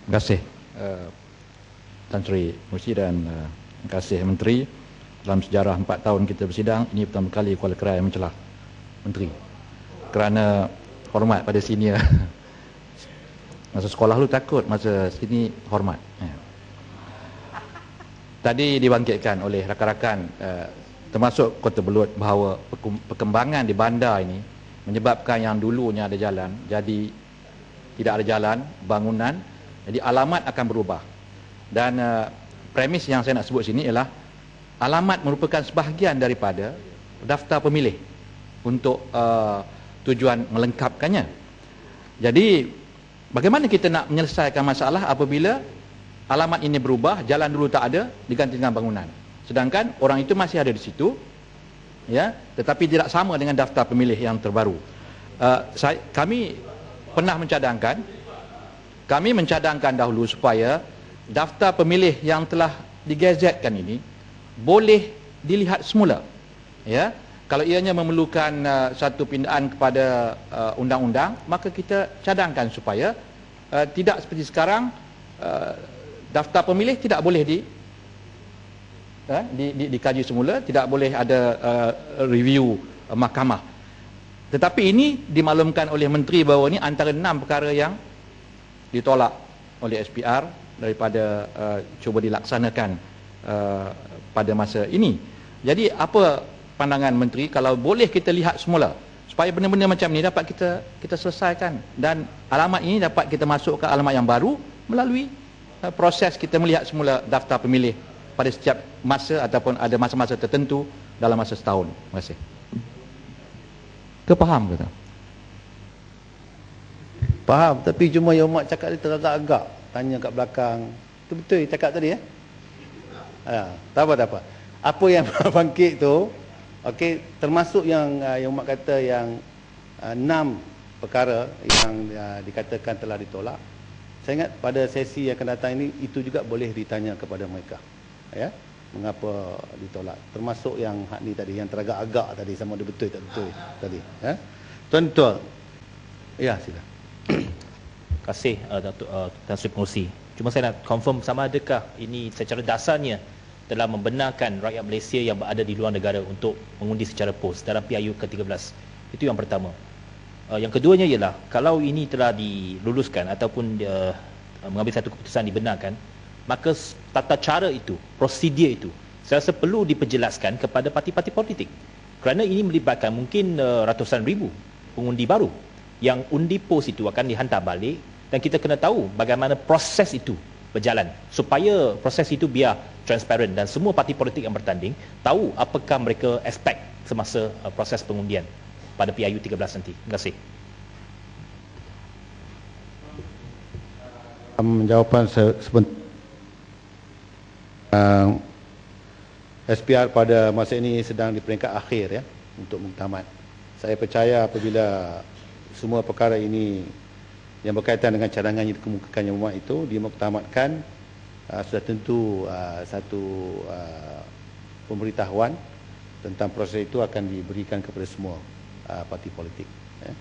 Terima kasih Tan Sri Musi dan terima kasih Menteri. Dalam sejarah 4 tahun kita bersidang, ini pertama kali Kuala Krai mencelah Menteri kerana hormat pada senior. Masa sekolah lu takut, masa sini hormat. Tadi dibangkitkan oleh rakan-rakan termasuk Kota Belud bahawa perkembangan di bandar ini menyebabkan yang dulunya ada jalan jadi tidak ada jalan, bangunan, jadi alamat akan berubah. Dan premis yang saya nak sebut sini ialah alamat merupakan sebahagian daripada daftar pemilih untuk tujuan melengkapkannya. Jadi bagaimana kita nak menyelesaikan masalah apabila alamat ini berubah, jalan dulu tak ada, diganti dengan bangunan. Sedangkan orang itu masih ada di situ, ya, tetapi tidak sama dengan daftar pemilih yang terbaru. Kami pernah mencadangkan dahulu supaya daftar pemilih yang telah digazetkan ini boleh dilihat semula, ya. Kalau ianya memerlukan satu pindaan kepada undang-undang, maka kita cadangkan supaya tidak seperti sekarang daftar pemilih tidak boleh dikaji semula, tidak boleh ada review mahkamah. Tetapi ini dimaklumkan oleh Menteri bahawa ini antara 6 perkara yang ditolak oleh SPR daripada cuba dilaksanakan pada masa ini. Jadi apa pandangan Menteri kalau boleh kita lihat semula supaya benda-benda macam ni dapat kita selesaikan dan alamat ini dapat kita masuk ke alamat yang baru melalui proses kita melihat semula daftar pemilih pada setiap masa ataupun ada masa-masa tertentu dalam masa setahun. Terima kasih. Kepaham ke tak? Faham, tapi cuma yang mak cakap dia teragak-agak. Tanya kat belakang. Itu betul dia cakap tadi, ya? Tak apa. Apa yang bangkit tu, okey, termasuk yang mak kata yang 6 perkara yang dikatakan telah ditolak. Saya ingat pada sesi yang akan datang ini, itu juga boleh ditanya kepada mereka. Ya, mengapa ditolak? Termasuk yang hak ni tadi, yang teragak-agak tadi, sama ada betul tak betul tadi. Ya? Tuan-tuan. Ya, sila. Terima kasih Datuk Tan Sri Pengerusi. Cuma saya nak confirm sama adakah ini secara dasarnya telah membenarkan rakyat Malaysia yang berada di luar negara untuk mengundi secara pos dalam PIU ke-13. Itu yang pertama. Yang keduanya ialah kalau ini telah diluluskan ataupun mengambil satu keputusan dibenarkan, maka tata cara itu, prosedur itu saya rasa perlu diperjelaskan kepada parti-parti politik. Kerana ini melibatkan mungkin ratusan ribu pengundi baru yang undi pos itu akan dihantar balik dan kita kena tahu bagaimana proses itu berjalan supaya proses itu biar transparent dan semua parti politik yang bertanding tahu apakah mereka expect semasa proses pengundian pada PIU 13 nanti. Terima kasih. Jawapan sebentar. SPR pada masa ini sedang di peringkat akhir, ya, untuk muktamad. Saya percaya apabila semua perkara ini yang berkaitan dengan cadangan yang dikemukakan Yang Berhormat itu dimuktamadkan, sudah tentu satu pemberitahuan tentang proses itu akan diberikan kepada semua parti politik, ya.